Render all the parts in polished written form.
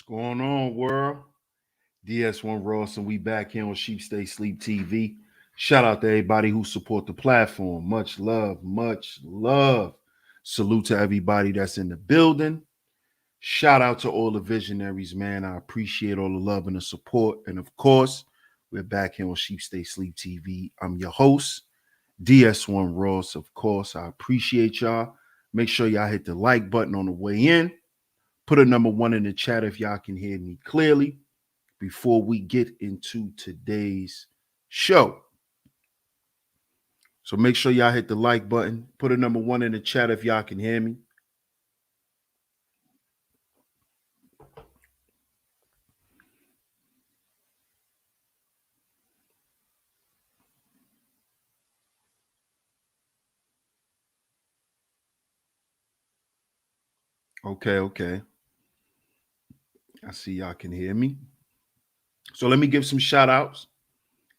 Going on, world? DS1 Ross, and we back here on Sheep Stay Sleep TV. Shout out to everybody who support the platform. Much love, much love. Salute to everybody that's in the building. Shout out to all the visionaries, man. I appreciate all the love and the support. And of course, we're back here on Sheep Stay Sleep TV. I'm your host, DS1 Ross. Of course, I appreciate y'all. Make sure y'all hit the like button on the way in. Put a number 1 in the chat if y'all can hear me clearly before we get into today's show. So make sure y'all hit the like button. Put a number 1 in the chat if y'all can hear me. Okay. I see y'all can hear me. So let me give some shout outs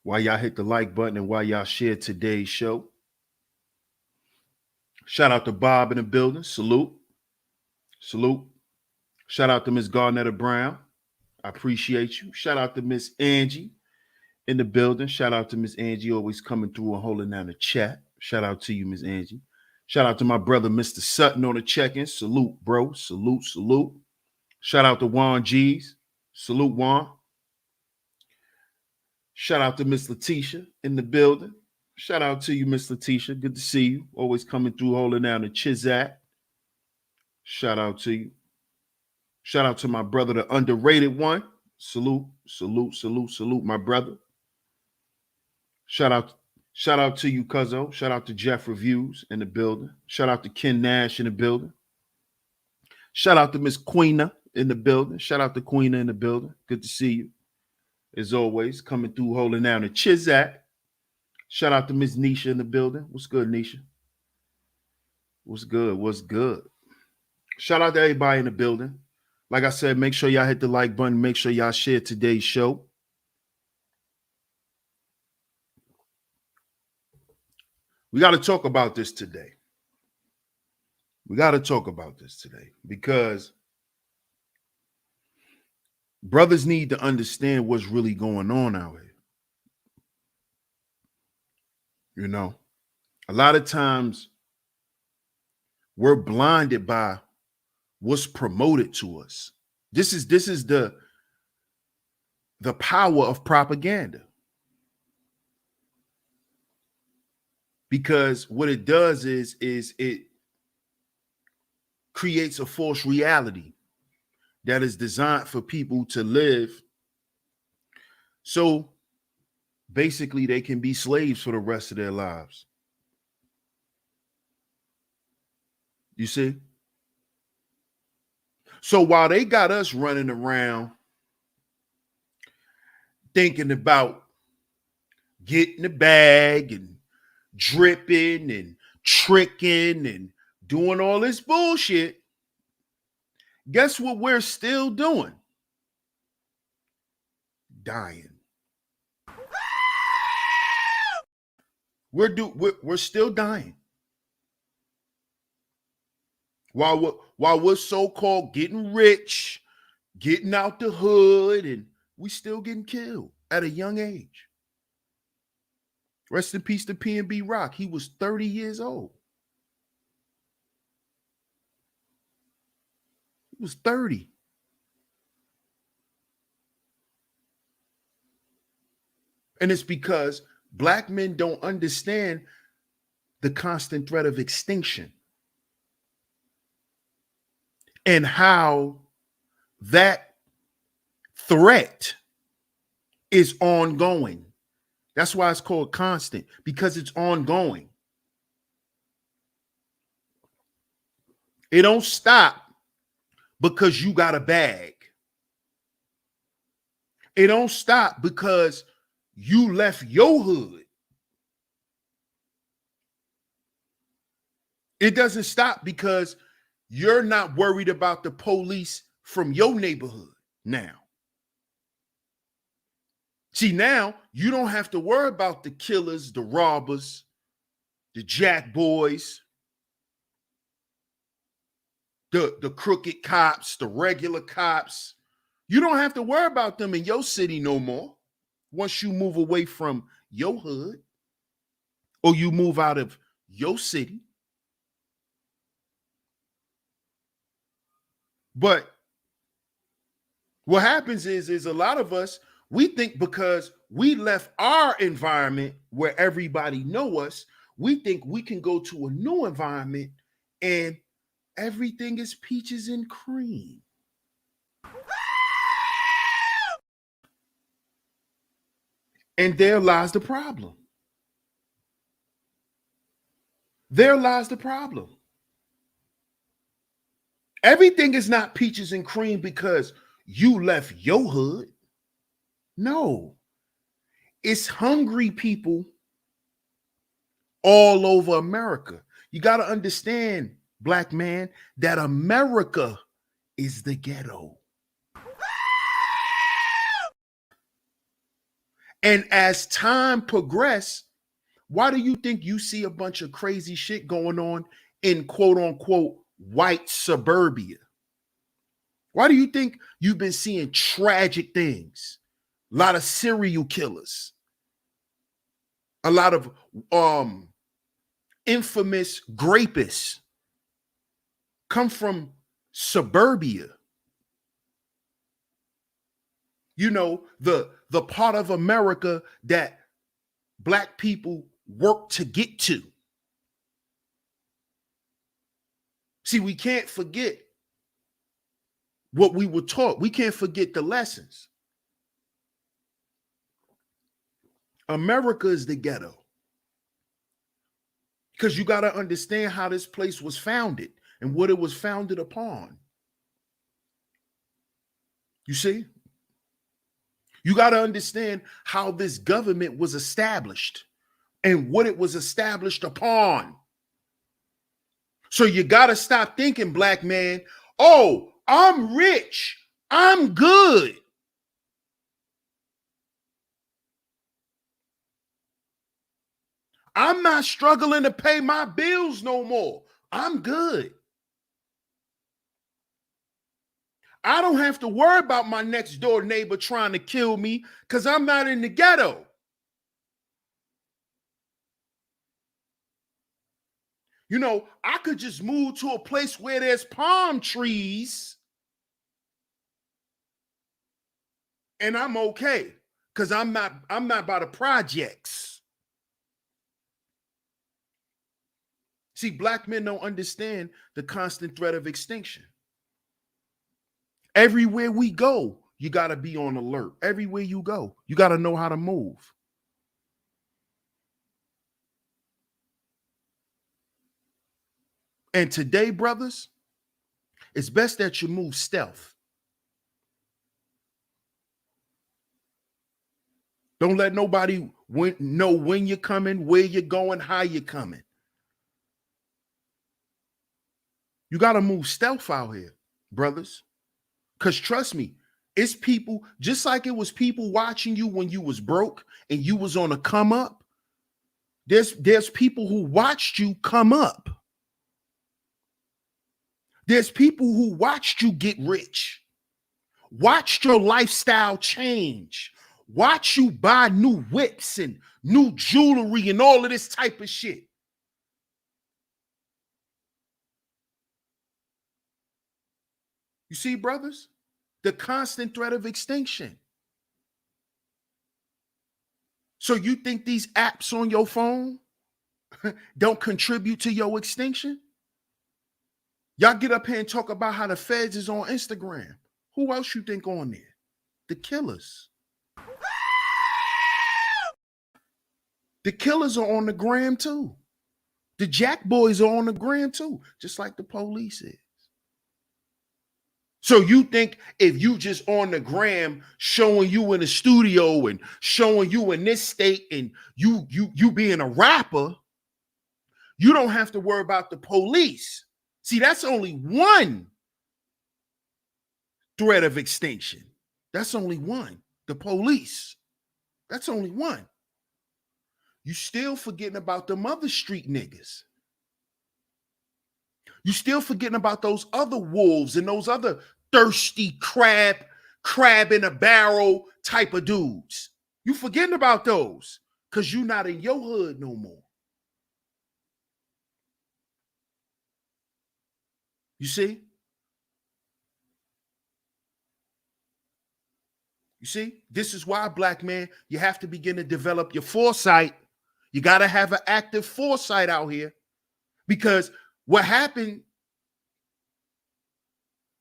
while y'all hit the like button and while y'all share today's show. Shout out to Bob in the building. Salute. Shout out to Miss Garnetta Brown. I appreciate you. Shout out to Miss Angie in the building. Shout out to Miss Angie, always coming through and holding down the chat. Shout out to you, Miss Angie. Shout out to my brother, Mr. Sutton, on the check-in. Salute, bro. Salute. Shout out to Juan G's. Salute, Juan. Shout out to Miss Letitia in the building. Shout out to you, Miss Letitia. Good to see you. Always coming through, holding down the Chizat. Shout out to you. Shout out to my brother, the underrated one. Salute, my brother. Shout out to you, Cuzzo. Shout out to Jeff Reviews in the building. Shout out to Ken Nash in the building. Shout out to Miss Queena in the building. Shout out to Queena in the building. Good to see you. As always, coming through, holding down the Chizak. Shout out to Miss Nisha in the building. What's good, Nisha? What's good? Shout out to everybody in the building. Like I said, make sure y'all hit the like button. Make sure y'all share today's show. We got to talk about this today. Because brothers need to understand what's really going on out here. You know, a lot of times we're blinded by what's promoted to us. This is the power of propaganda. Because what it does is it creates a false reality that is designed for people to live. So basically they can be slaves for the rest of their lives. You see? So while they got us running around thinking about getting the bag and dripping and tricking and doing all this bullshit, guess what we're still doing? Dying. We're still dying. While we're so-called getting rich, getting out the hood, and we still getting killed at a young age. Rest in peace to P&B Rock. He was 30 years old. He was 30. And it's because Black men don't understand the constant threat of extinction and how that threat is ongoing. That's why it's called constant, because it's ongoing. It don't stop because you got a bag. It don't stop because you left your hood. It doesn't stop because you're not worried about the police from your neighborhood now. See, now you don't have to worry about the killers, the robbers, the jack boys, the crooked cops, the regular cops. You don't have to worry about them in your city no more once you move away from your hood or you move out of your city. But what happens is a lot of us, we think because we left our environment where everybody know us, we think we can go to a new environment and everything is peaches and cream. And there lies the problem. There lies the problem. Everything is not peaches and cream because you left your hood. No. It's hungry people all over America. You got to understand, black man, that America is the ghetto. And as time progresses, why do you think you see a bunch of crazy shit going on in quote unquote white suburbia? Why do you think you've been seeing tragic things? A lot of serial killers, a lot of infamous rapists come from suburbia. You know, the part of America that black people work to get to. See, we can't forget what we were taught. We can't forget the lessons. America is the ghetto. Because you got to understand how this place was founded and what it was founded upon. You see? You got to understand how this government was established and what it was established upon. So you got to stop thinking, black man, oh, I'm rich, I'm good. I'm not struggling to pay my bills no more. I'm good. I don't have to worry about my next door neighbor trying to kill me because I'm not in the ghetto. You know, I could just move to a place where there's palm trees and I'm okay because I'm not by the projects. See, black men don't understand the constant threat of extinction. Everywhere we go, you got to be on alert. Everywhere you go, you got to know how to move. And today, brothers, it's best that you move stealth. Don't let nobody know when you're coming, where you're going, how you're coming. You got to move stealth out here, brothers. Because trust me, it's people, just like it was people watching you when you was broke and you was on a come up. There's people who watched you come up. There's people who watched you get rich, watched your lifestyle change, watch you buy new whips and new jewelry and all of this type of shit. You see, brothers, the constant threat of extinction. So you think these apps on your phone don't contribute to your extinction? Y'all get up here and talk about how the feds is on Instagram. Who else you think on there? The killers. The killers are on the gram too. The jack boys are on the gram too, just like the police is. So you think if you just on the gram showing you in the studio and showing you in this state and you being a rapper, you don't have to worry about the police. See, that's only one threat of extinction. That's only one. The police. That's only one. You still forgetting about them other street niggas. You still forgetting about those other wolves and those other thirsty crab crab in a barrel type of dudes. You forgetting about those because you're not in your hood no more. You see? You see? This is why, black man, you have to begin to develop your foresight. You got to have an active foresight out here, because what happened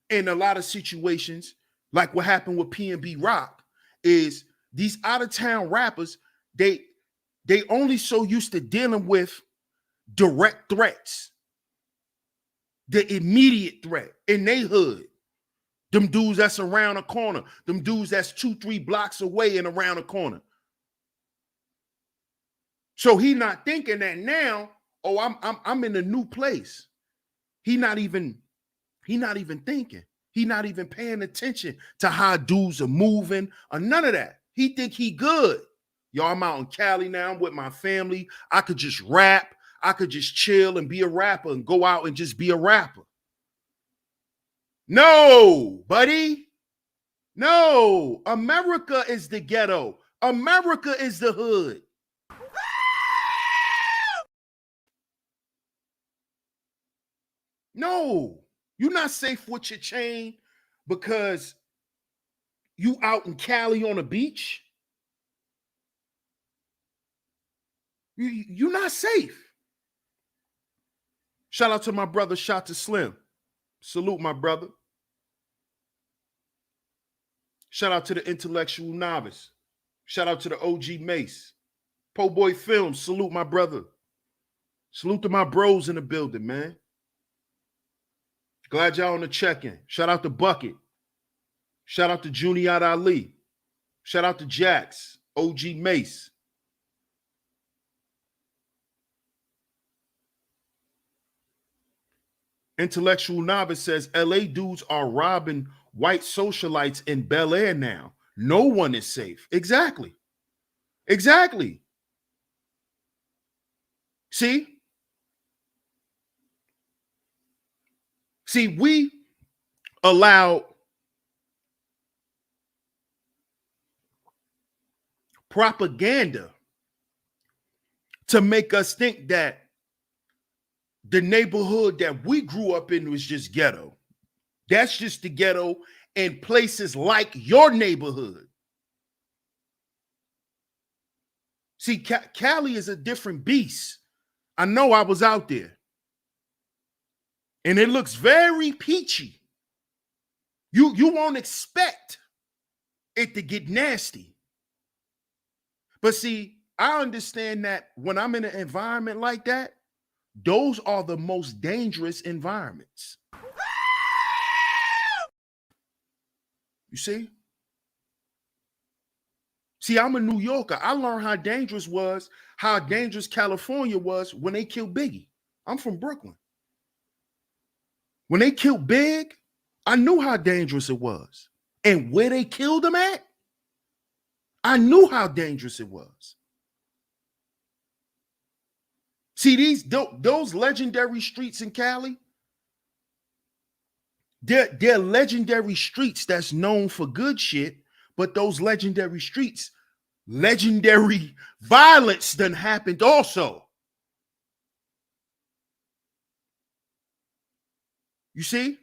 in a lot of situations, like what happened with P&B Rock, is these out-of-town rappers, they only so used to dealing with direct threats, the immediate threat in their hood. Them dudes that's around the corner, them dudes that's 2-3 blocks away and around the corner. So he not thinking that now, oh, I'm in a new place. He not even thinking. He not even paying attention to how dudes are moving or none of that. He think he good. Yo, I'm out in Cali now. I'm with my family. I could just rap. I could just chill and be a rapper and go out and just be a rapper. No, buddy. No. America is the ghetto. America is the hood. No. You're not safe with your chain because you out in Cali on a beach. You're not safe. Shout out to my brother, Shot to Slim. Salute my brother. Shout out to the Intellectual Novice. Shout out to the OG Mace. Po Boy Films. Salute my brother. Salute to my bros in the building, man. Glad y'all on the check-in. Shout out to Bucket. Shout out to Juniat Ali. Shout out to Jax. OG Mace. Intellectual Novice says LA dudes are robbing white socialites in Bel Air now. No one is safe. Exactly. Exactly. See, we allow propaganda to make us think that the neighborhood that we grew up in was just ghetto. That's just the ghetto in places like your neighborhood. See, Cali is a different beast. I know, I was out there. And it looks very peachy. You won't expect it to get nasty. But see, I understand that when I'm in an environment like that, those are the most dangerous environments. You see? See, I'm a New Yorker. I learned how dangerous California was when they killed Biggie. I'm from Brooklyn. When they killed Big, I knew how dangerous it was. And where they killed him at, I knew how dangerous it was. See, those legendary streets in Cali, they're legendary streets that's known for good shit, but those legendary streets, legendary violence done happened also. You see?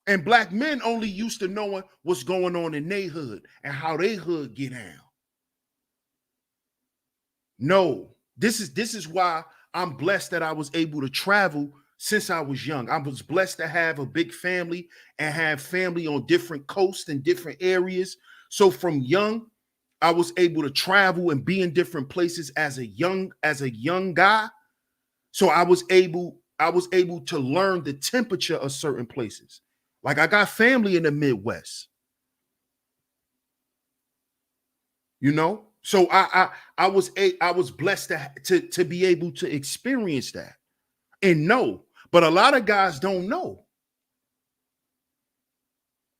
And black men only used to knowing what's going on in their hood and how their hood get down. No, this is why I'm blessed that I was able to travel since I was young. I was blessed to have a big family and have family on different coasts and different areas. So from young, I was able to travel and be in different places as a young guy. So I was able to learn the temperature of certain places. Like I got family in the Midwest. You know? So I was blessed to be able to experience that and know. But a lot of guys don't know.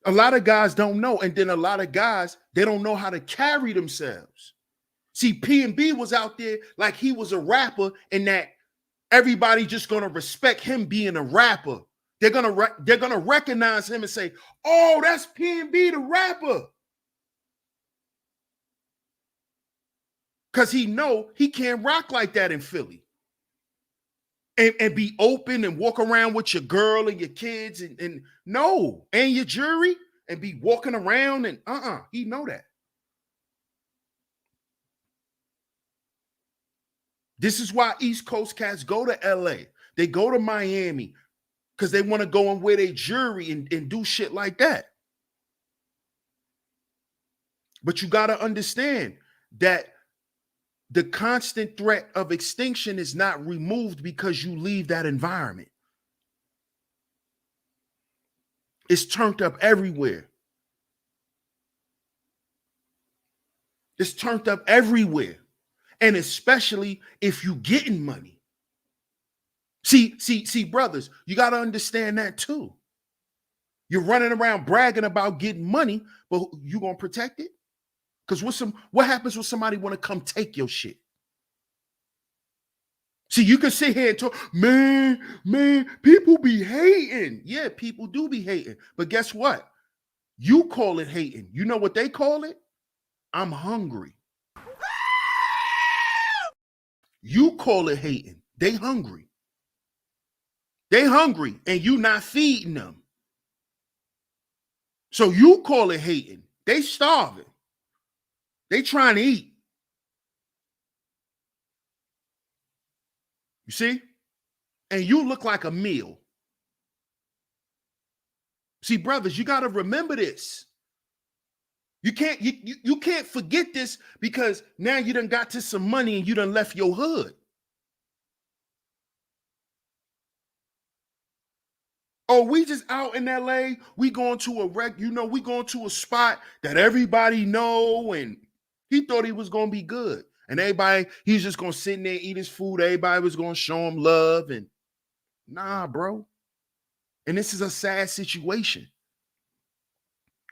A lot of guys don't know. And then a lot of guys, they don't know how to carry themselves. See, P&B was out there like he was a rapper and that everybody just gonna respect him being a rapper They're gonna recognize him and say, "Oh, that's P&B the rapper," because he know he can't rock like that in Philly and be open and walk around with your girl and your kids and your jury and be walking around and he know that. This is why East Coast cats go to LA. They go to Miami because they want to go and wear their jewelry and do shit like that. But you got to understand that the constant threat of extinction is not removed because you leave that environment. It's turned up everywhere. It's turned up everywhere. And especially if you getting money. See, brothers, you got to understand that too. You're running around bragging about getting money, but you gonna protect it? Because what happens when somebody want to come take your shit? See, you can sit here and talk, man, people be hating. Yeah, people do be hating. But guess what? You call it hating. You know what they call it? I'm hungry. You call it hating. They hungry. They hungry and you not feeding them. So you call it hating. They starving. They trying to eat. You see? And you look like a meal. See, brothers, you got to remember this. You can't forget this because now you done got to some money and you done left your hood. Oh, we just out in LA. We going to we going to a spot that everybody know, and he thought he was gonna be good. And everybody, he's just gonna sit in there, eat his food. Everybody was gonna show him love. And nah, bro. And this is a sad situation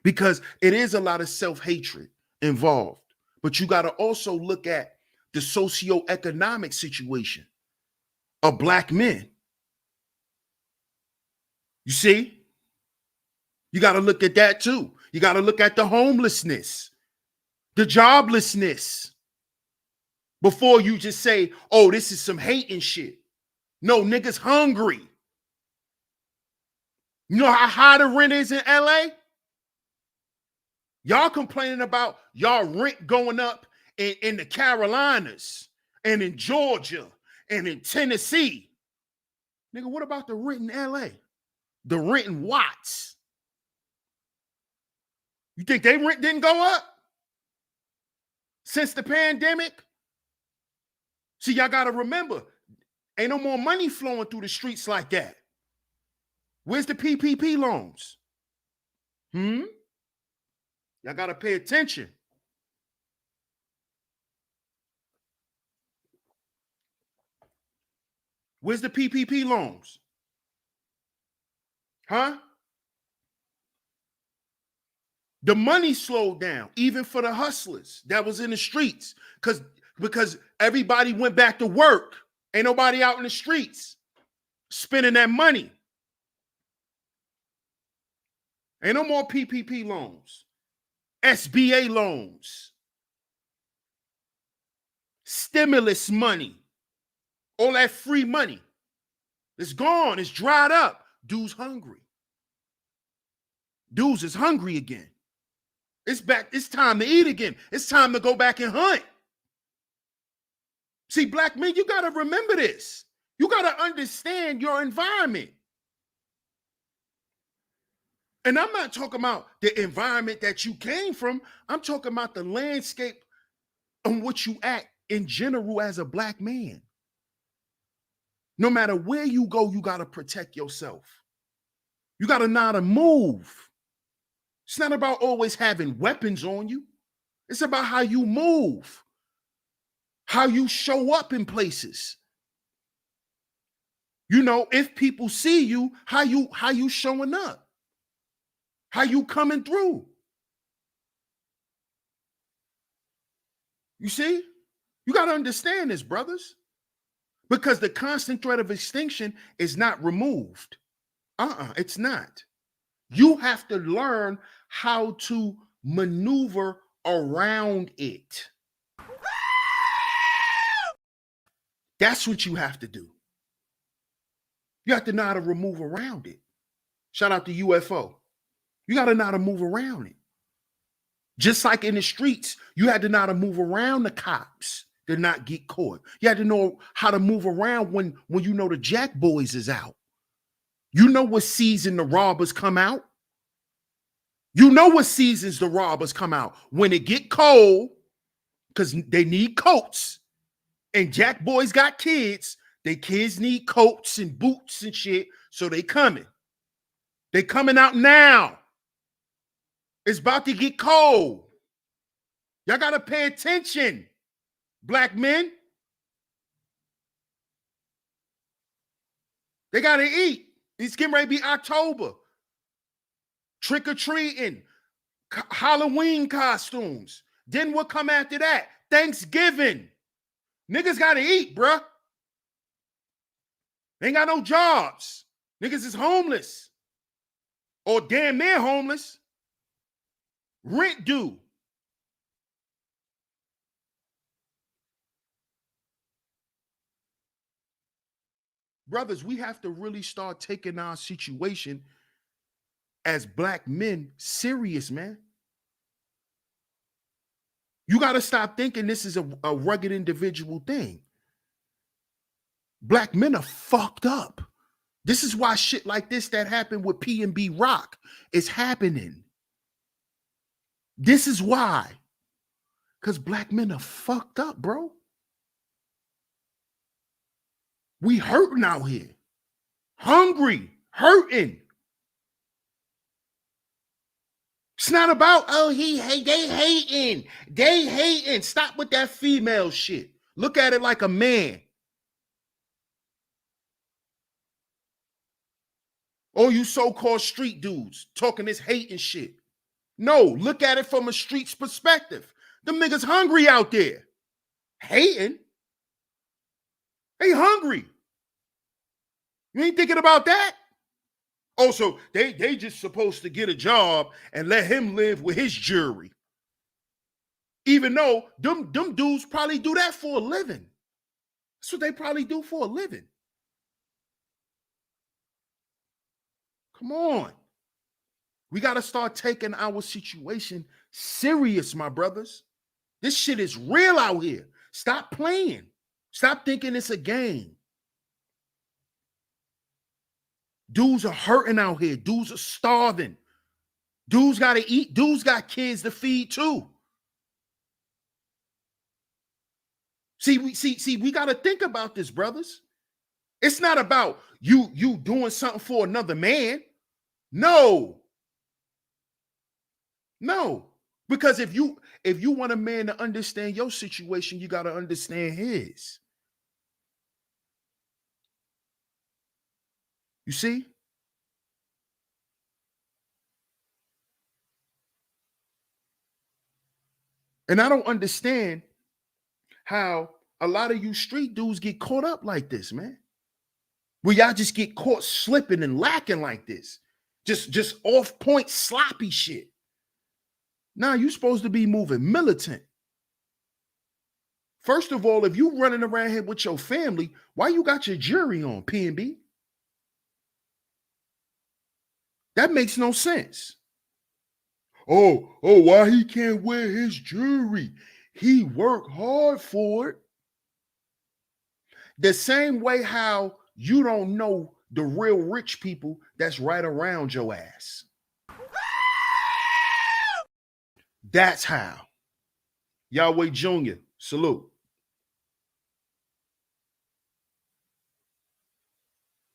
because it is a lot of self-hatred involved. But you got to also look at the socioeconomic situation of Black men. You see? You got to look at that too. You got to look at the homelessness, the joblessness, before you just say, oh, this is some hating shit. No, niggas hungry. You know how high the rent is in LA? Y'all complaining about y'all rent going up in the Carolinas and in Georgia and in Tennessee. Nigga, what about the rent in LA? The rent in Watts? You think they rent didn't go up since the pandemic? See, y'all got to remember, ain't no more money flowing through the streets like that. Where's the PPP loans? Y'all got to pay attention. Where's the PPP loans? Huh? The money slowed down, even for the hustlers that was in the streets, because everybody went back to work. Ain't nobody out in the streets spending that money. Ain't no more PPP loans, SBA loans, stimulus money, all that free money. It's gone. It's dried up. Dude's hungry. Dudes is hungry again. It's back. It's time to eat again. It's time to go back and hunt. See, Black men, you got to remember this. You got to understand your environment. And I'm not talking about the environment that you came from. I'm talking about the landscape on which you act in general as a Black man. No matter where you go, you got to protect yourself. You got to know how to move. It's not about always having weapons on you. It's about how you move, how you show up in places. You know, if people see you, how you showing up, how you coming through. You see, you got to understand this, brothers, because the constant threat of extinction is not removed. It's not. You have to learn how to maneuver around it. That's what you have to do. You have to know how to move around it. Shout out to UFO. You got to know how to move around it. Just like in the streets, you had to know how to move around the cops to not get caught. You had to know how to move around when you know the Jack Boys is out. You know what season the robbers come out. You know what seasons the robbers come out. When it get cold, because they need coats. And Jack Boys got kids. They kids need coats and boots and shit. So they coming. They coming out now. It's about to get cold. Y'all got to pay attention, black men. They got to eat. It's getting ready to be October. Trick-or-treating. Halloween costumes. Then what come after that? Thanksgiving. Niggas got to eat, bruh. They ain't got no jobs. Niggas is homeless. Or damn near homeless. Rent due. Brothers, we have to really start taking our situation as black men serious, man. You got to stop thinking this is a rugged individual thing. Black men are fucked up. This is why shit like this that happened with P&B Rock is happening. This is why. Because black men are fucked up, bro. We hurting out here. Hungry, hurting. It's not about, oh, they hating. They hating. Stop with that female shit. Look at it like a man. Oh, you so-called street dudes talking this hating shit. No, look at it from a street's perspective. Them niggas hungry out there. Hating? They hungry. You ain't thinking about that? Also, they just supposed to get a job and let him live with his jury. Even though them dudes probably do that for a living. That's what they probably do for a living. Come on. We got to start taking our situation serious, my brothers. This shit is real out here. Stop playing. Stop thinking it's a game. Dudes are hurting out here. Dudes are starving. Dudes got to eat. Dudes got kids to feed too. See, we got to think about this, brothers. It's not about you doing something for another man. No. No. Because if you want a man to understand your situation, you got to understand his. You see? And I don't understand how a lot of you street dudes get caught up like this, man. Where y'all just get caught slipping and lacking like this. Just off point sloppy shit. Now you're supposed to be moving militant. First of all, if you running around here with your family, why you got your jury on, P&B? That makes no sense. Oh, why he can't wear his jewelry? He worked hard for it. The same way how you don't know the real rich people that's right around your ass. That's how. Yahweh Jr., salute.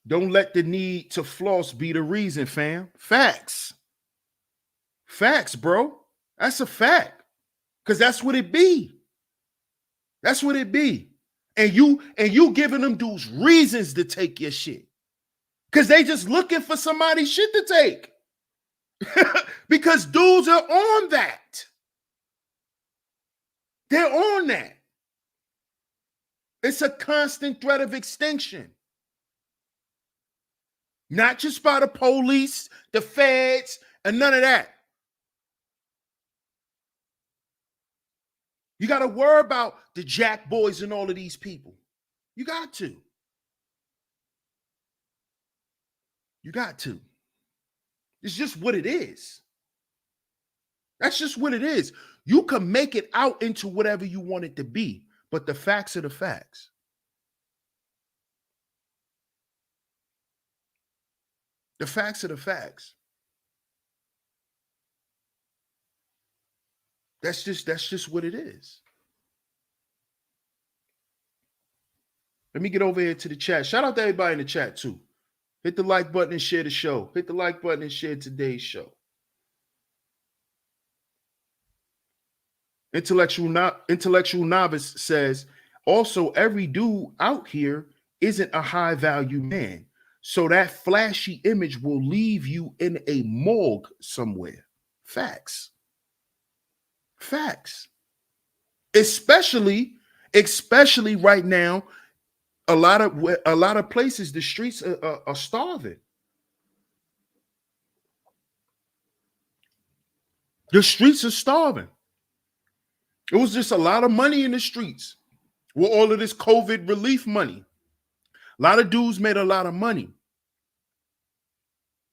Don't let the need to floss be the reason, fam. Facts. Facts, bro. That's a fact. Because that's what it be. That's what it be. And you giving them dudes reasons to take your shit. Because they just looking for somebody's shit to take. Because dudes are on that. They're on that. It's a constant threat of extinction. Not just by the police, the feds, and none of that. You got to worry about the Jack boys and all of these people. You got to. You got to. It's just what it is. That's just what it is. You can make it out into whatever you want it to be, but the facts are the facts. The facts are the facts. That's just what it is. Let me get over here to the chat. Shout out to everybody in the chat too. Hit the like button and share the show. Hit the like button and share today's show. Intellectual Novice says, also, every dude out here isn't a high value man. So that flashy image will leave you in a morgue somewhere. Facts. Facts. Especially right now, a lot of places, the streets are starving. The streets are starving. It was just a lot of money in the streets with all of this COVID relief money. A lot of dudes made a lot of money.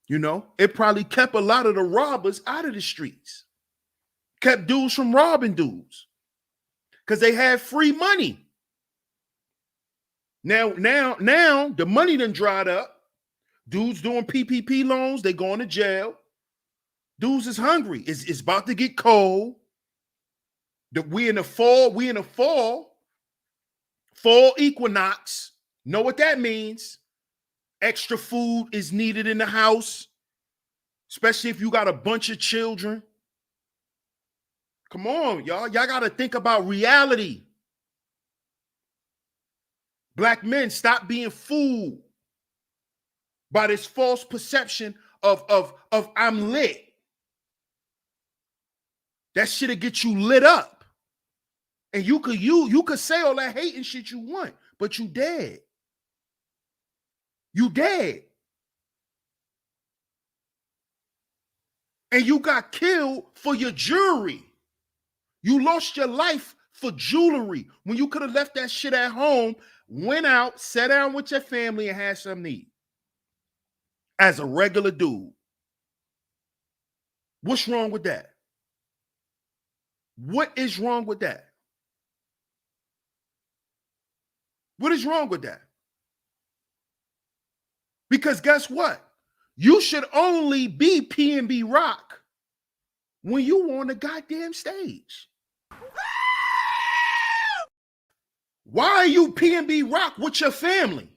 You know, it probably kept a lot of the robbers out of the streets. Kept dudes from robbing dudes because they had free money. Now the money done dried up. Dudes doing PPP loans, they going to jail. Dudes is hungry. It's about to get cold. We in the fall equinox. Know what that means? Extra food is needed in the house, especially if you got a bunch of children. Come on, y'all. Y'all got to think about reality. Black men, stop being fooled by this false perception of I'm lit. That shit'll get you lit up. And you could say all that hate and shit you want, but you dead. You dead. And you got killed for your jewelry. You lost your life for jewelry when you could have left that shit at home, went out, sat down with your family, and had something to eat. As a regular dude. What's wrong with that? What is wrong with that? What is wrong with that? Because guess what? You should only be P&B Rock when you on the goddamn stage. Why are you P&B Rock with your family?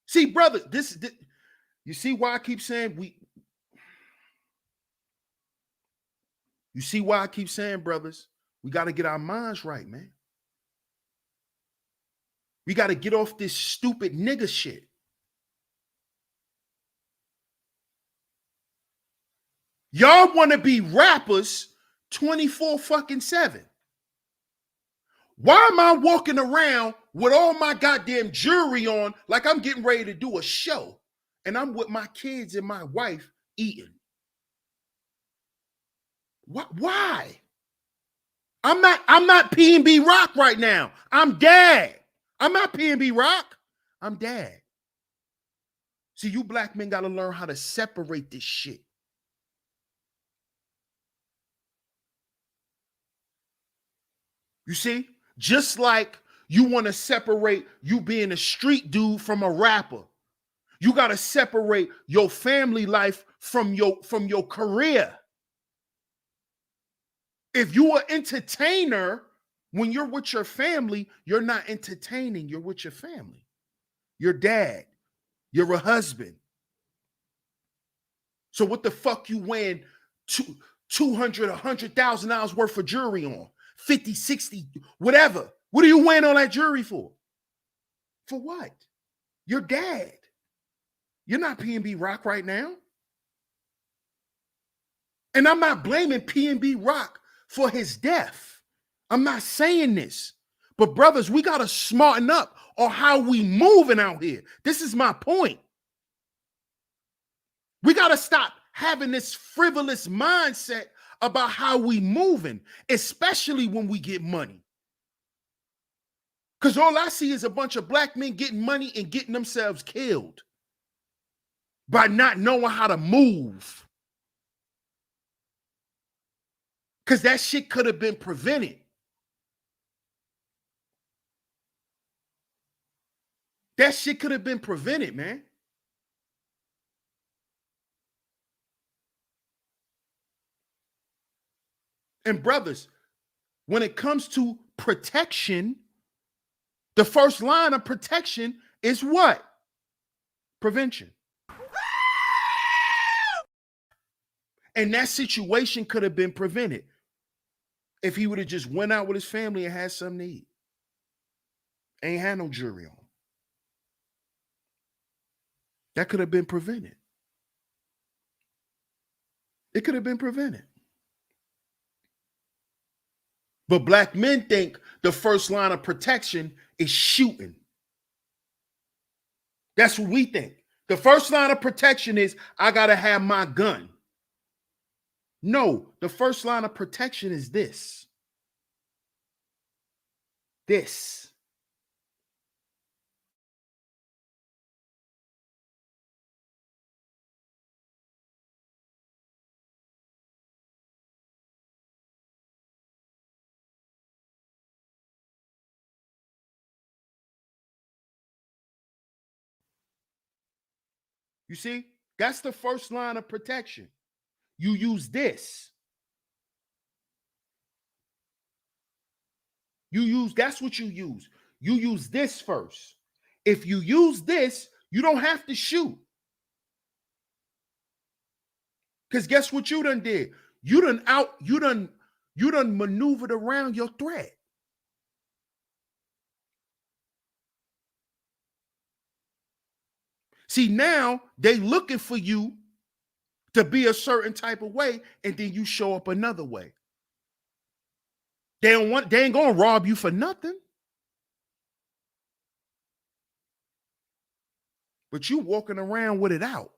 See, brother, this you see why I keep saying you see why I keep saying, brothers, we got to get our minds right, man. We got to get off this stupid nigga shit. Y'all want to be rappers 24/7. Why am I walking around with all my goddamn jewelry on like I'm getting ready to do a show and I'm with my kids and my wife eating? What? Why? I'm not P&B Rock right now. I'm dad. I'm not P&B Rock. I'm dad. See, you black men got to learn how to separate this shit. You see? Just like you want to separate you being a street dude from a rapper. You got to separate your family life from your career. If you're an entertainer, when you're with your family, you're not entertaining, you're with your family. Your dad, you're a husband. So what the fuck you wearing $200, $100,000 worth of jewelry on? 50, 60, whatever. What are you wearing all that jewelry for? For what? Your dad. You're not P&B Rock right now. And I'm not blaming P&B Rock for his death. I'm not saying this. But brothers, we got to smarten up on how we moving out here. This is my point. We got to stop having this frivolous mindset about how we moving, especially when we get money. Because all I see is a bunch of black men getting money and getting themselves killed by not knowing how to move. Because that shit could have been prevented. That shit could have been prevented, man. And brothers, when it comes to protection, the first line of protection is what? Prevention. And that situation could have been prevented if he would have just went out with his family and had something to eat. Ain't had no jury on. That could have been prevented. It could have been prevented. But black men think the first line of protection is shooting. That's what we think. The first line of protection is I got to have my gun. No, the first line of protection is this. This. You see, that's the first line of protection. You use this. That's what you use. You use this first. If you use this, you don't have to shoot. Because guess what you done did? You done maneuvered around your threat. See, now they looking for you to be a certain type of way, and then you show up another way. They ain't gonna rob you for nothing. But you walking around with it out.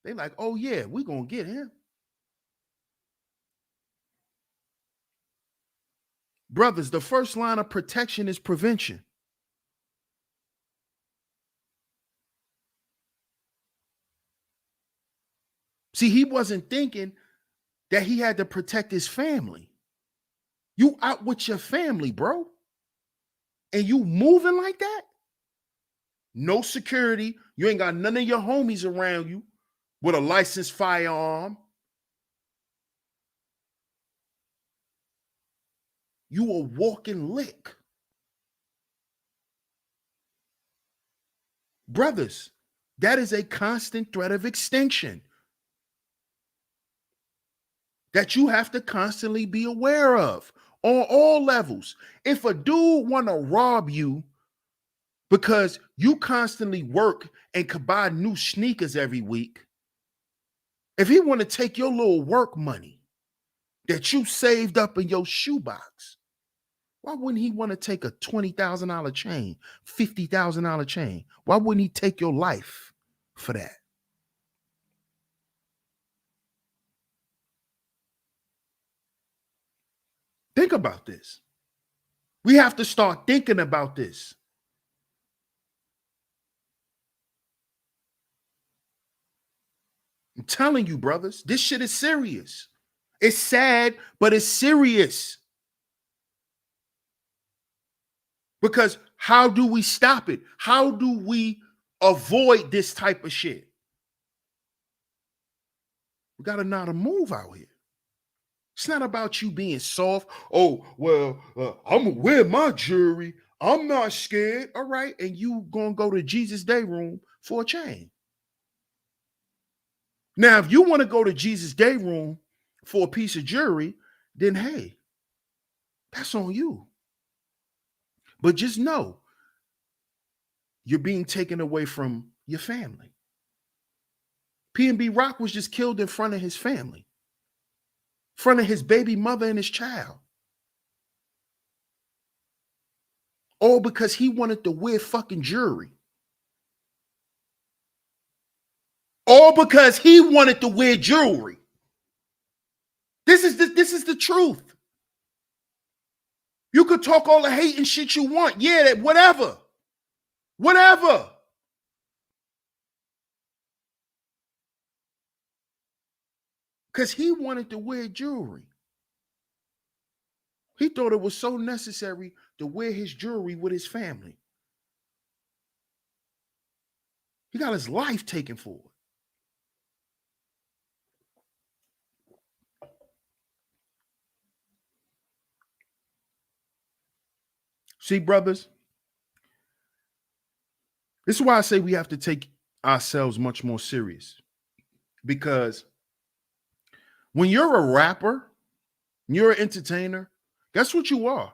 They like, oh yeah, we gonna get him. Brothers, the first line of protection is prevention. See, he wasn't thinking that he had to protect his family. You out with your family, bro. And you moving like that? No security. You ain't got none of your homies around you with a licensed firearm. You a walking lick. Brothers, that is a constant threat of extinction that you have to constantly be aware of on all levels. If a dude want to rob you because you constantly work and could buy new sneakers every week, if he want to take your little work money that you saved up in your shoebox, why wouldn't he want to take a $20,000 chain, $50,000 chain? Why wouldn't he take your life for that? Think about this. We have to start thinking about this. I'm telling you, brothers, this shit is serious. It's sad, but it's serious. Because how do we stop it? How do we avoid this type of shit? We got to know how to move out here. It's not about you being soft. Oh, well, I'm going to wear my jewelry. I'm not scared. All right. And you going to go to Jesus' Day Room for a chain. Now, if you want to go to Jesus' Day Room for a piece of jewelry, then hey, that's on you. But just know you're being taken away from your family. P&B Rock was just killed in front of his family, in front of his baby mother and his child. All because he wanted to wear fucking jewelry. All because he wanted to wear jewelry. This is the truth. You could talk all the hate and shit you want. Yeah, whatever. Whatever. Because he wanted to wear jewelry. He thought it was so necessary to wear his jewelry with his family. He got his life taken for it. See, brothers, this is why I say we have to take ourselves much more serious. Because when you're a rapper, you're an entertainer, guess what you are?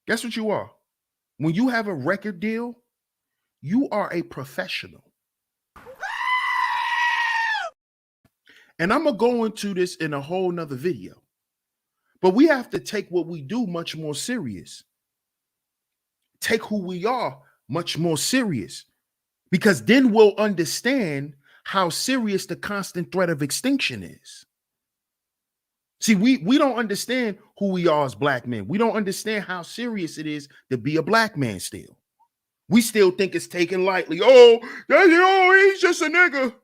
Guess what you are? When you have a record deal, you are a professional. And I'm going to go into this in a whole nother video. But we have to take what we do much more serious. Take who we are much more serious. Because then we'll understand how serious the constant threat of extinction is. See, we don't understand who we are as black men. We don't understand how serious it is to be a black man still. We still think it's taken lightly. Oh, he's just a nigga.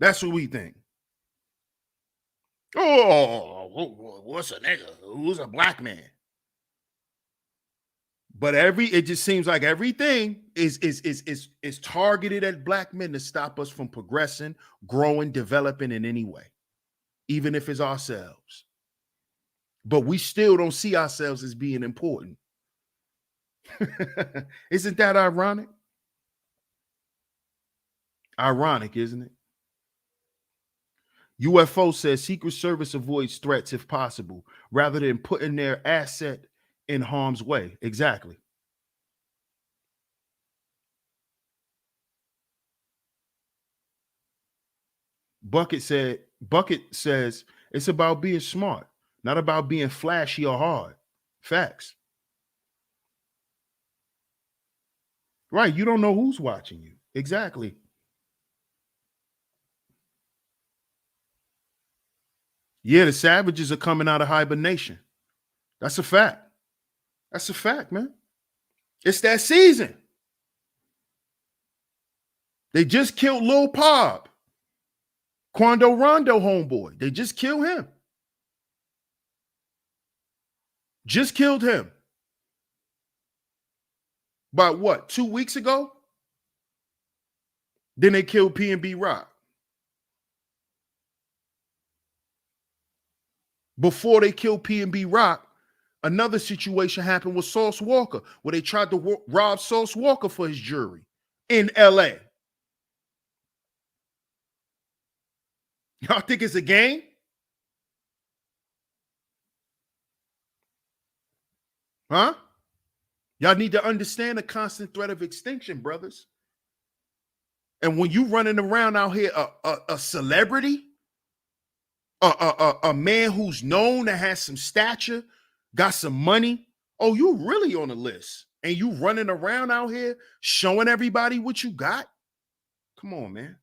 That's what we think. Oh, what's a nigga? Who's a black man? But it just seems like everything is targeted at black men to stop us from progressing, growing, developing in any way, even if it's ourselves. But we still don't see ourselves as being important. Isn't that ironic? Ironic, isn't it? UFO says Secret Service avoids threats if possible, rather than putting their asset in harm's way. Exactly. Bucket says it's about being smart, not about being flashy or hard. Facts. Right. You don't know who's watching you. Exactly. Yeah, the savages are coming out of hibernation. That's a fact. That's a fact, man. It's that season. They just killed Lil Pop. Quando Rondo homeboy. They just killed him. Just killed him. About what, 2 weeks ago? Then they killed P&B Rock. Before they killed P&B Rock, another situation happened with Sauce Walker, where they tried to rob Sauce Walker for his jewelry in LA. Y'all think it's a game? Huh? Y'all need to understand the constant threat of extinction, brothers. And when you running around out here, a celebrity, a man who's known, that has some stature, got some money, oh, you really on the list. And you running around out here showing everybody what you got? Come on, man.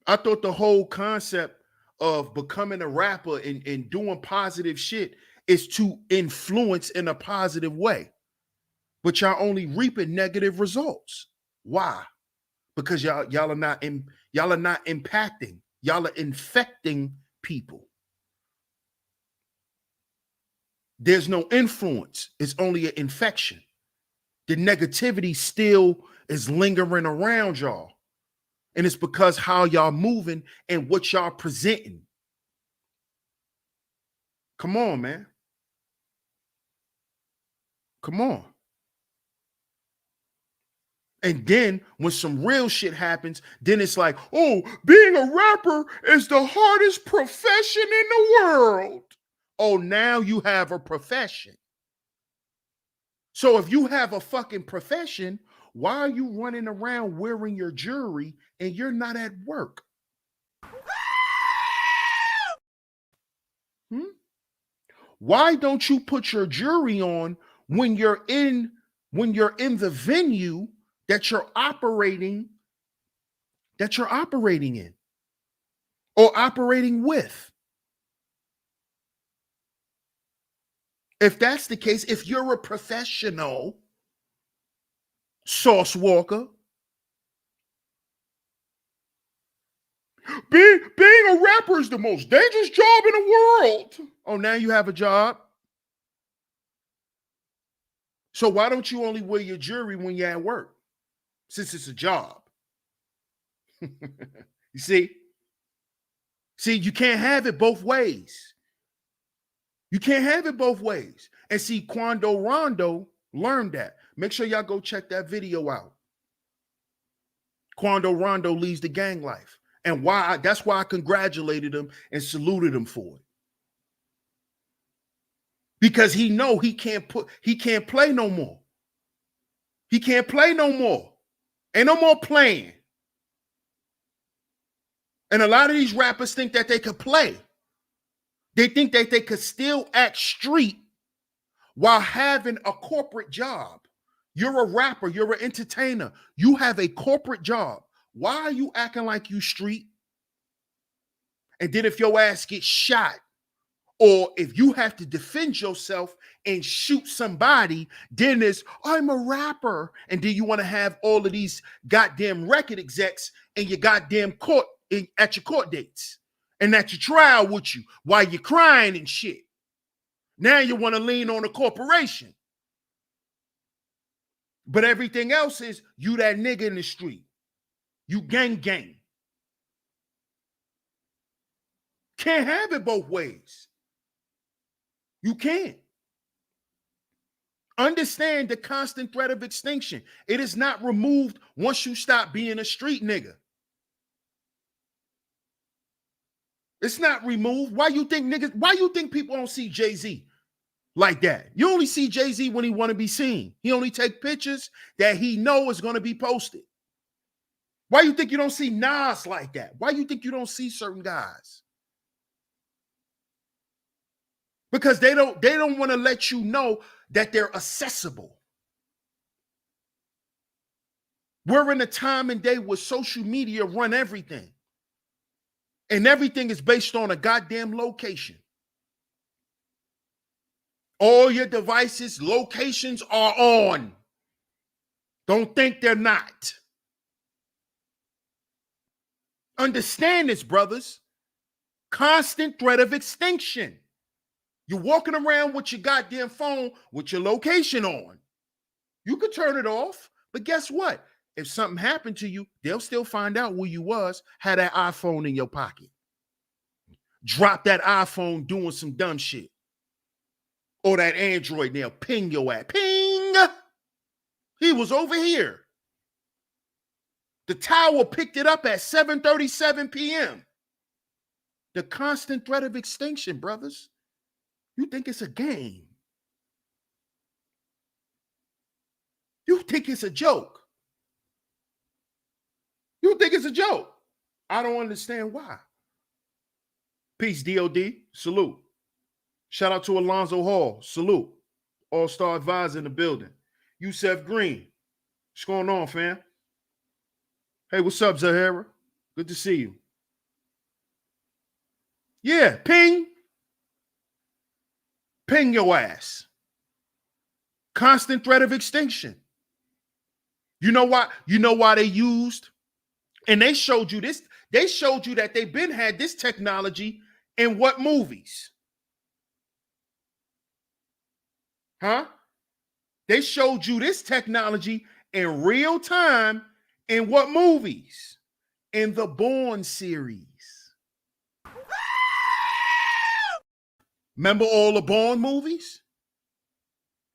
I thought the whole concept of becoming a rapper and doing positive shit is to influence in a positive way. But y'all only reaping negative results. Why? Because y'all are not impacting. Y'all are infecting people. There's no influence. It's only an infection. The negativity still is lingering around y'all. And it's because how y'all moving and what y'all presenting. Come on, man. Come on. And then when some real shit happens, then it's like, oh, being a rapper is the hardest profession in the world. Oh, now you have a profession. So if you have a fucking profession, why are you running around wearing your jewelry and you're not at work? Why don't you put your jewelry on when you're in the venue that you're operating in or operating with. If that's the case, if you're a professional, Sauce Walker, being a rapper is the most dangerous job in the world. Oh, now you have a job. So why don't you only wear your jewelry when you're at work? Since it's a job. You see? See, you can't have it both ways. You can't have it both ways. And see, Quando Rondo learned that. Make sure y'all go check that video out. Quando Rondo leads the gang life. And that's why I congratulated him and saluted him for it. Because he know he can't play no more. He can't play no more. Ain't no more playing. And a lot of these rappers think that they could play. They think that they could still act street while having a corporate job. You're a rapper. You're an entertainer. You have a corporate job. Why are you acting like you street? And then if your ass gets shot, or if you have to defend yourself and shoot somebody, then it's, I'm a rapper. And then you want to have all of these goddamn record execs in your goddamn court, at your court dates and at your trial with you while you're crying and shit. Now you want to lean on a corporation. But everything else is you that nigga in the street. You gang. Can't have it both ways. You can't. Understand the constant threat of extinction. It is not removed once you stop being a street nigga. It's not removed. Why you think people don't see Jay-Z like that? You only see Jay-Z when he want to be seen. He only take pictures that he know is going to be posted. Why you think you don't see Nas like that? Why you think you don't see certain guys? Because they don't want to let you know that they're accessible. We're in a time and day where social media run everything. And everything is based on a goddamn location. All your devices, locations are on. Don't think they're not. Understand this, brothers. Constant threat of extinction. You're walking around with your goddamn phone with your location on. You could turn it off, but guess what? If something happened to you, they'll still find out where you was, had that iPhone in your pocket. Drop that iPhone doing some dumb shit. Or that Android, they'll ping your ass. Ping! He was over here. The tower picked it up at 7:37 p.m. The constant threat of extinction, brothers. You think it's a game. You think it's a joke. You think it's a joke. I don't understand why. Peace, DOD. Salute. Shout out to Alonzo Hall. Salute. All-star advisor in the building. Yusef Green. What's going on, fam? Hey, what's up, Zahara? Good to see you. Yeah, ping. Ping your ass. Constant threat of extinction. You know why? You know why they used? And they showed you this. They showed you that they've been had this technology in what movies? Huh? They showed you this technology in real time in what movies? In the Bourne series. Remember all the Bourne movies?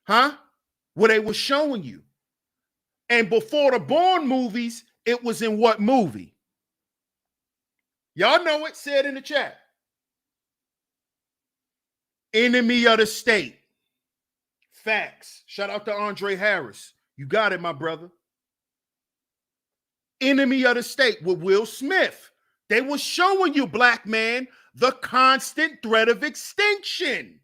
Huh? Where they were showing you. And before the Bourne movies, it was in what movie? Y'all know it. Say it in the chat. Enemy of the State. Facts. Shout out to Andre Harris. You got it, my brother. Enemy of the State with Will Smith. They were showing you, black man, the constant threat of extinction.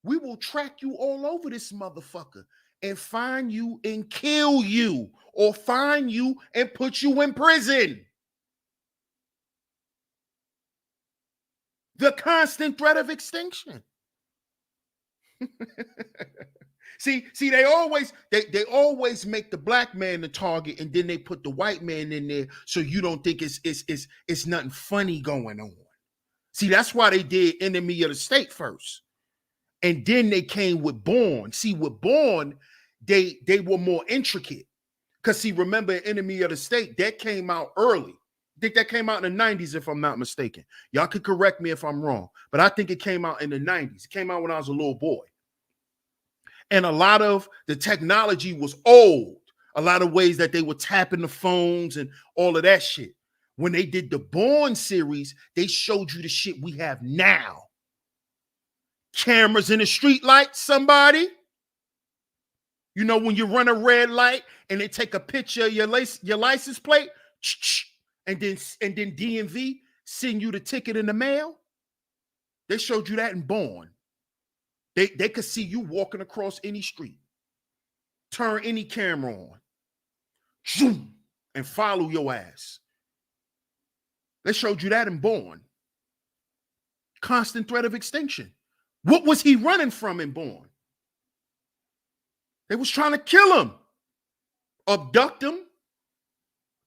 we will track you all over this motherfucker and find you and kill you, or find you and put you in prison. The constant threat of extinction. See, they always make the black man the target, and then they put the white man in there so you don't think it's nothing funny going on. See, that's why they did Enemy of the State first. And then they came with Born. See, with Born, they were more intricate. Because see, remember Enemy of the State, that came out early. I think that came out in the 90s, if I'm not mistaken. Y'all could correct me if I'm wrong, but I think it came out in the 90s. It came out when I was a little boy. And a lot of the technology was old. A lot of ways that they were tapping the phones and all of that shit. When they did the Born series, they showed you the shit we have now. Cameras in the street lights, somebody. You know, when you run a red light and they take a picture of your license plate, and then DMV send you the ticket in the mail. They showed you that in Born. They could see you walking across any street, turn any camera on, zoom, and follow your ass. They showed you that in Born. Constant threat of extinction. What was he running from in Born? They was trying to kill him, abduct him,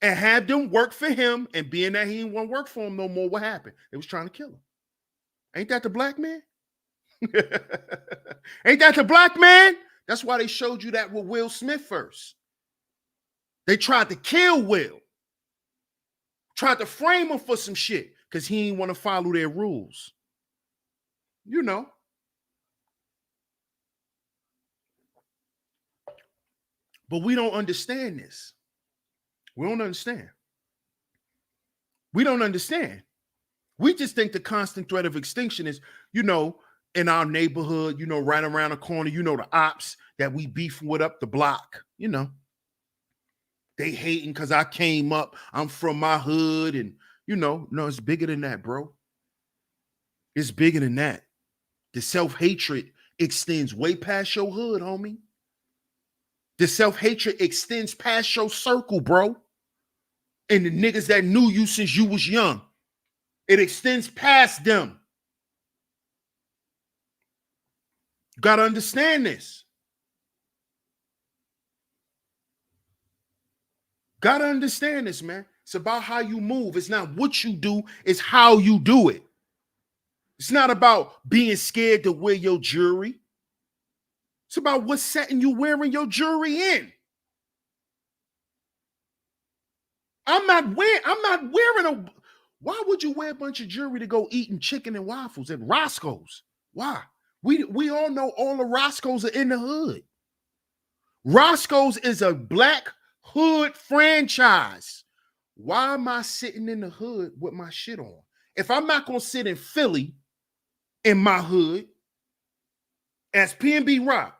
and have them work for him. And being that he didn't want to work for him no more, what happened? They was trying to kill him. Ain't that the black man? Ain't that the black man? That's why they showed you that with Will Smith first. They tried to kill Will. Tried to frame him for some shit because he didn't want to follow their rules. You know. But we don't understand this. We don't understand. We don't understand. We just think the constant threat of extinction is, you know, in our neighborhood, you know, right around the corner, you know, the ops that we beef with up the block, you know. They hating because I came up, I'm from my hood, and, you know, no, it's bigger than that, bro. It's bigger than that. The self-hatred extends way past your hood, homie. The self-hatred extends past your circle, bro. And the niggas that knew you since you was young. It extends past them. You got to understand this. Got to understand this, man. It's about how you move. It's not what you do, it's how you do it. It's not about being scared to wear your jewelry. It's about what setting you wearing your jewelry in. I'm not wearing a. Why would you wear a bunch of jewelry to go eating chicken and waffles at Roscoe's? Why? We all know all the Roscoe's are in the hood. Roscoe's is a black hood franchise. Why am I sitting in the hood with my shit on? If I'm not gonna sit in Philly in my hood as P&B Rock,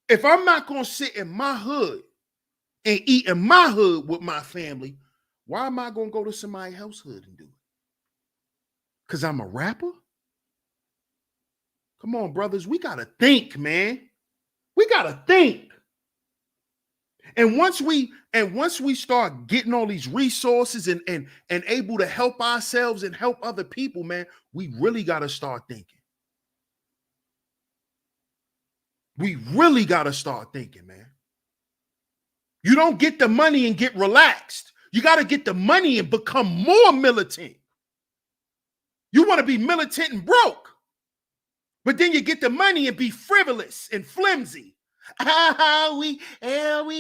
if I'm not gonna sit in my hood and eat in my hood with my family, why am I gonna go to somebody else's hood and do it? Because I'm a rapper? Come on, brothers, we gotta think, man. We gotta think. And once we start getting all these resources and able to help ourselves and help other people, man, we really gotta start thinking. We really gotta start thinking, man. You don't get the money and get relaxed. You got to get the money and become more militant. You want to be militant and broke, but then you get the money and be frivolous and flimsy. We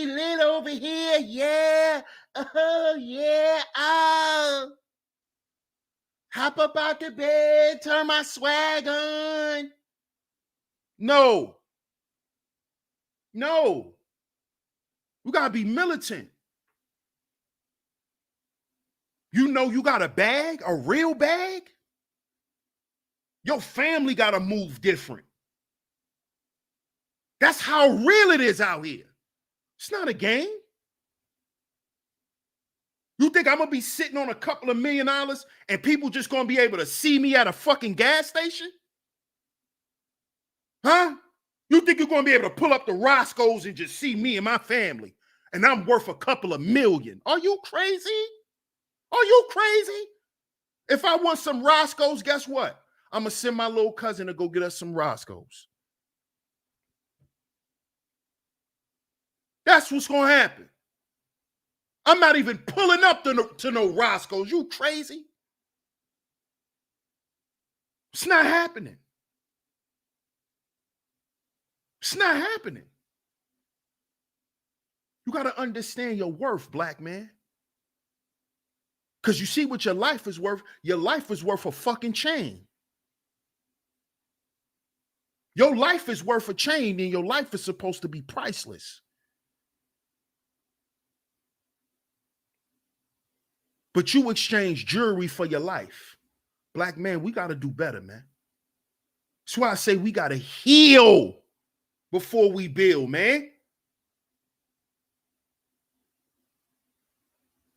lit over here, yeah. Oh yeah. Oh. Hop up out the bed, turn my swag on. No. You gotta be militant. You know you got a bag, a real bag. Your family gotta move different. That's how real it is out here. It's not a game. You think I'm gonna be sitting on a couple of $1 million and people just gonna be able to see me at a fucking gas station? Huh? You think you're going to be able to pull up the Roscoe's and just see me and my family, and I'm worth a couple of million? Are you crazy? Are you crazy? If I want some Roscoe's, guess what? I'm going to send my little cousin to go get us some Roscoe's. That's what's going to happen. I'm not even pulling up to no Roscoe's. You crazy? It's not happening. It's not happening. You got to understand your worth, black man. Because you see what your life is worth. Your life is worth a fucking chain. Your life is worth a chain, and your life is supposed to be priceless. But you exchange jewelry for your life. Black man, we got to do better, man. That's why I say we got to heal before we build, man.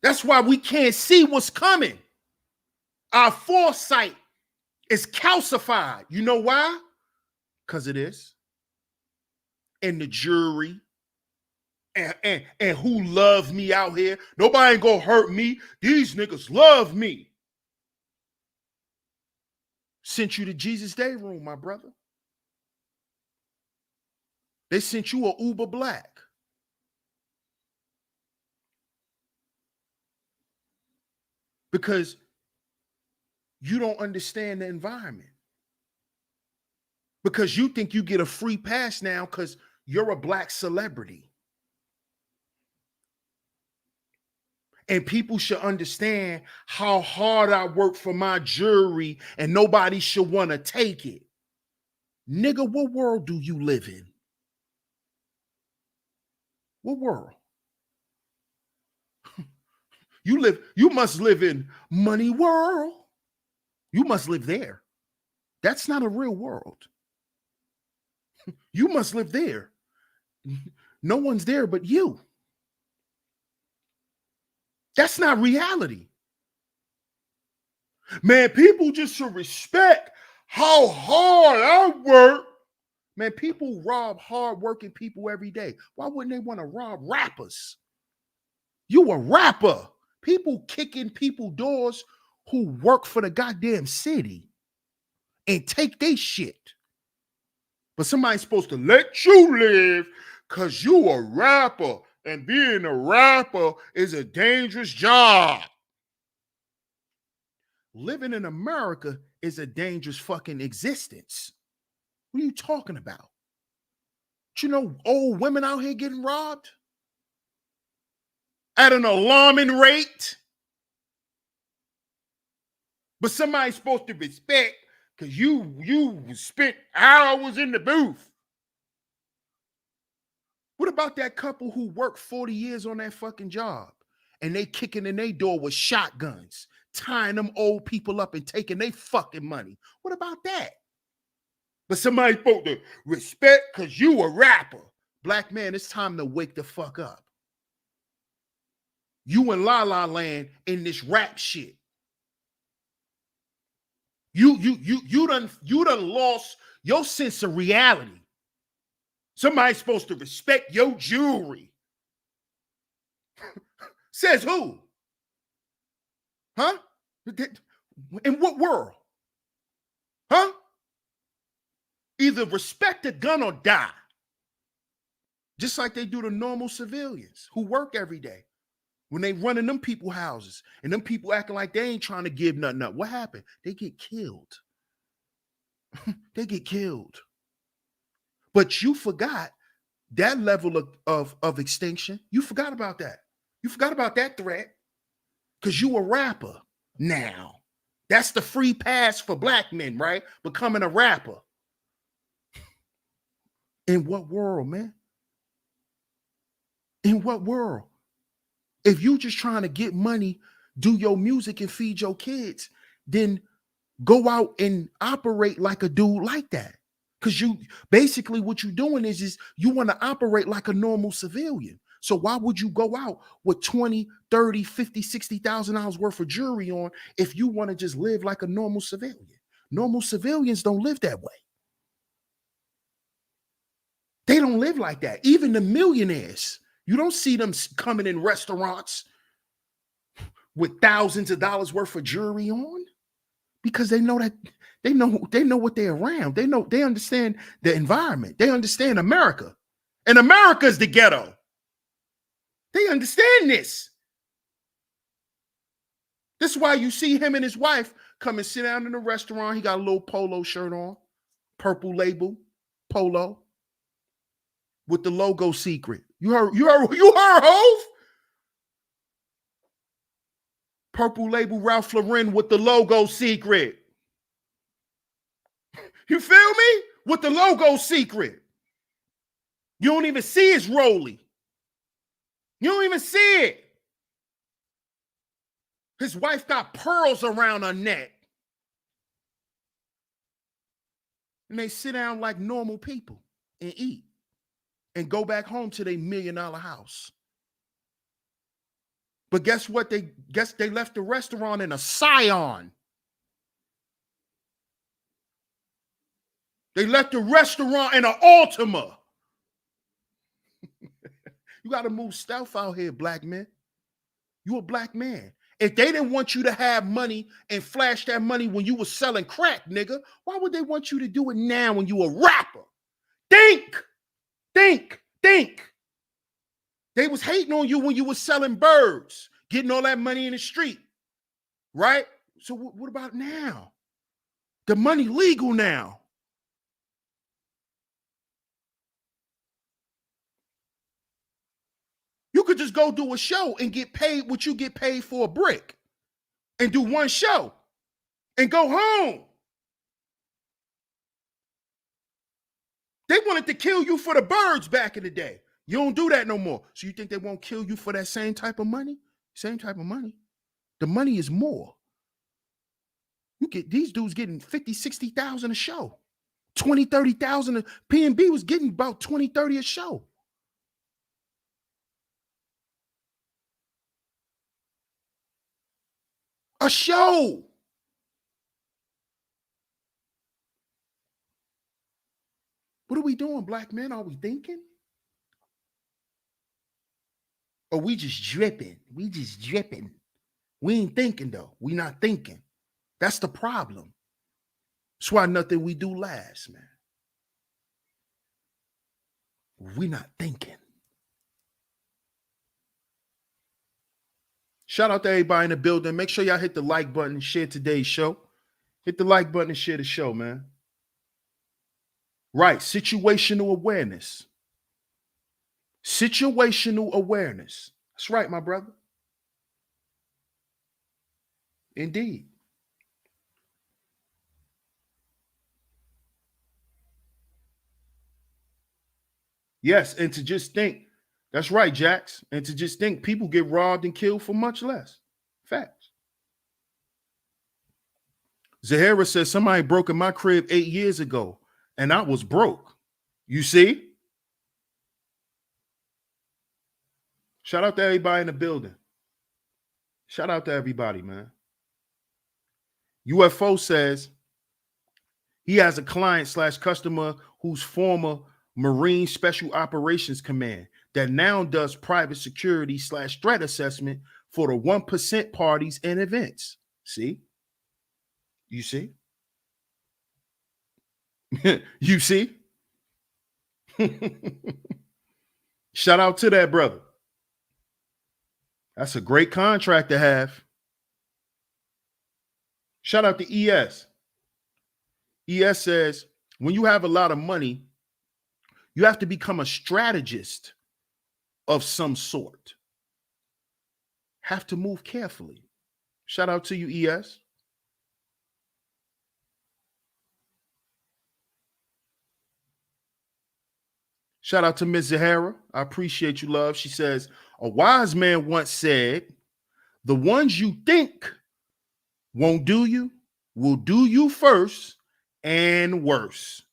That's why we can't see what's coming. Our foresight is calcified. You know why? Because it is. And the jury and who loves me out here. Nobody ain't gonna hurt me. These niggas love me. Sent you to Jesus Day Room, my brother. They sent you a Uber Black. Because you don't understand the environment. Because you think you get a free pass now because you're a black celebrity. And people should understand how hard I work for my jewelry, and nobody should want to take it. Nigga, what world do you live in? What world? You must live in money world. You must live there. That's not a real world. You must live there. No one's there but you. That's not reality. Man, people just should respect how hard I work. Man, people rob hardworking people every day. Why wouldn't they want to rob rappers? You a rapper. People kicking people doors who work for the goddamn city and take their shit. But somebody's supposed to let you live because you a rapper, and being a rapper is a dangerous job. Living in America is a dangerous fucking existence. What are you talking about? You know, old women out here getting robbed at an alarming rate. But somebody's supposed to respect because you spent hours in the booth. What about that couple who worked 40 years on that fucking job and they kicking in their door with shotguns, tying them old people up and taking their fucking money? What about that? But somebody's supposed to respect because you a rapper. Black man, it's time to wake the fuck up. You in La La Land in this rap shit. You done lost your sense of reality. Somebody's supposed to respect your jewelry. Says who? Huh? In what world? Huh? Either respect the gun or die. Just like they do to normal civilians who work every day. When they run in them people houses and them people acting like they ain't trying to give nothing up. What happened? They get killed. They get killed. But you forgot that level of extinction. You forgot about that. You forgot about that threat because you a rapper now. That's the free pass for black men, right? Becoming a rapper. In what world, man? In what world? If you just trying to get money, do your music and feed your kids, then go out and operate like a dude like that. Because you basically what you're doing is you want to operate like a normal civilian. So why would you go out with 20, 30, 50, $60,000 worth of jewelry on if you want to just live like a normal civilian? Normal civilians don't live that way. They don't live like that. Even the millionaires, you don't see them coming in restaurants with thousands of dollars worth of jewelry on, because they know what they're around. They understand the environment. They understand America. And America's the ghetto. They understand this. This is why you see him and his wife come and sit down in a restaurant. He got a little polo shirt on, purple label, polo, with the logo secret. You heard, Hove? Purple label Ralph Lauren with the logo secret. You feel me? With the logo secret. You don't even see his rollie. You don't even see it. His wife got pearls around her neck. And they sit down like normal people and eat and go back home to their $1 million house. But guess what? They left the restaurant in a Scion. They left the restaurant in an Altima. You got to move stealth out here, black man. You a black man. If they didn't want you to have money and flash that money when you were selling crack, nigga, why would they want you to do it now when you a rapper? Think. They was hating on you when you was selling birds, getting all that money in the street, right? So what about now? The money legal now. You could just go do a show and get paid what you get paid for a brick and do one show and go home. They wanted to kill you for the birds back in the day. You don't do that no more. So you think they won't kill you for that same type of money? Same type of money. The money is more. You get these dudes getting 50, 60,000 a show. 20, 30,000. P&B was getting about 20, 30 a show. A show. What are we doing, black men? Are we thinking? Or we just dripping? We just dripping. We ain't thinking, though. We not thinking. That's the problem. That's why nothing we do lasts, man. We not thinking. Shout out to everybody in the building. Make sure y'all hit the like button and share today's show. Hit the like button and share the show, man. Right. Situational awareness. Situational awareness. That's right, my brother. Indeed. Yes, and to just think, that's right, Jax, and to just think people get robbed and killed for much less. Facts. Zahara says somebody broke in my crib 8 years ago, and I was broke. You see? Shout out to everybody in the building. Shout out to everybody, man. UFO says he has a client/customer who's former Marine Special Operations Command that now does private security/threat assessment for the 1% parties and events. See? You see? You see? Shout out to that brother. That's a great contract to have. Shout out to ES. ES says, when you have a lot of money, you have to become a strategist of some sort. Have to move carefully. Shout out to you, ES. Shout out to Ms. Zahara. I appreciate you, love. She says, a wise man once said, the ones you think won't do you will do you first and worse.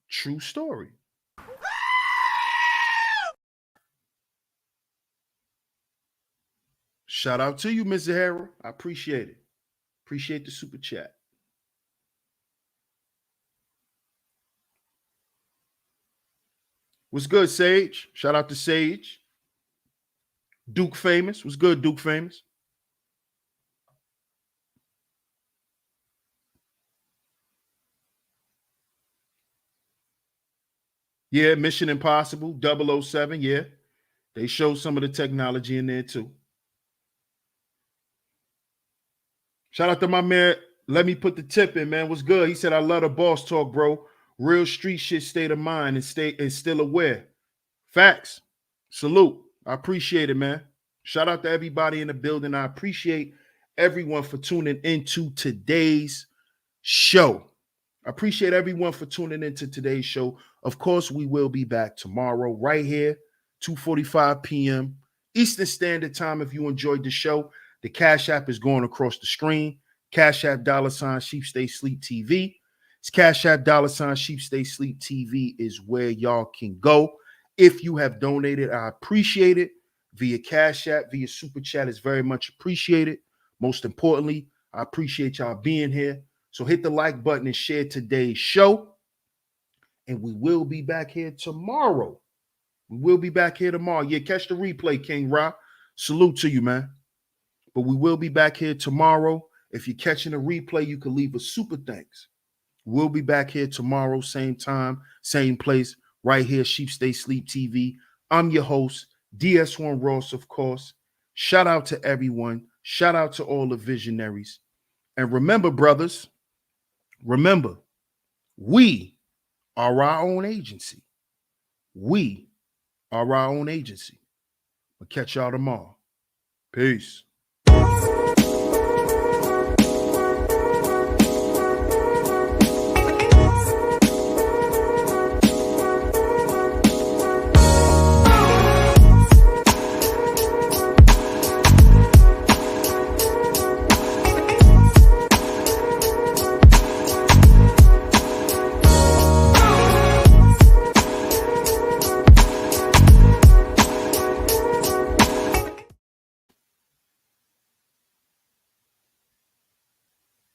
True story. Shout out to you, Ms. Zahara. I appreciate it. Appreciate the super chat. What's good, Sage? Shout out to Sage. Duke Famous. What's good, Duke Famous? Yeah, Mission Impossible, 007. Yeah, they show some of the technology in there too. Shout out to my man. Let me put the tip in, man. What's good? He said, I love the boss talk, bro. Real street shit, state of mind, and still aware. Facts. Salute. I appreciate it, man. Shout out to everybody in the building. I appreciate everyone for tuning into today's show. I appreciate everyone for tuning into today's show. Of course, we will be back tomorrow right here, 2:45 p.m. Eastern Standard Time. If you enjoyed the show, the Cash App is going across the screen. Cash App $SheepStaySleepTV. It's Cash App $SheepStaySleepTV is where y'all can go. If you have donated, I appreciate it. Via Cash App, via Super Chat is very much appreciated. Most importantly, I appreciate y'all being here. So hit the like button and share today's show. And we will be back here tomorrow. We will be back here tomorrow. Yeah, catch the replay, King Ra. Salute to you, man. But we will be back here tomorrow. If you're catching a replay, you can leave a super thanks. We'll be back here tomorrow, same time, same place, right here, Sheep Stay Sleep TV. I'm your host, DS1 Ross, of course. Shout out to everyone. Shout out to all the visionaries. And remember, brothers, remember, we are our own agency. We are our own agency. We'll catch y'all tomorrow. Peace.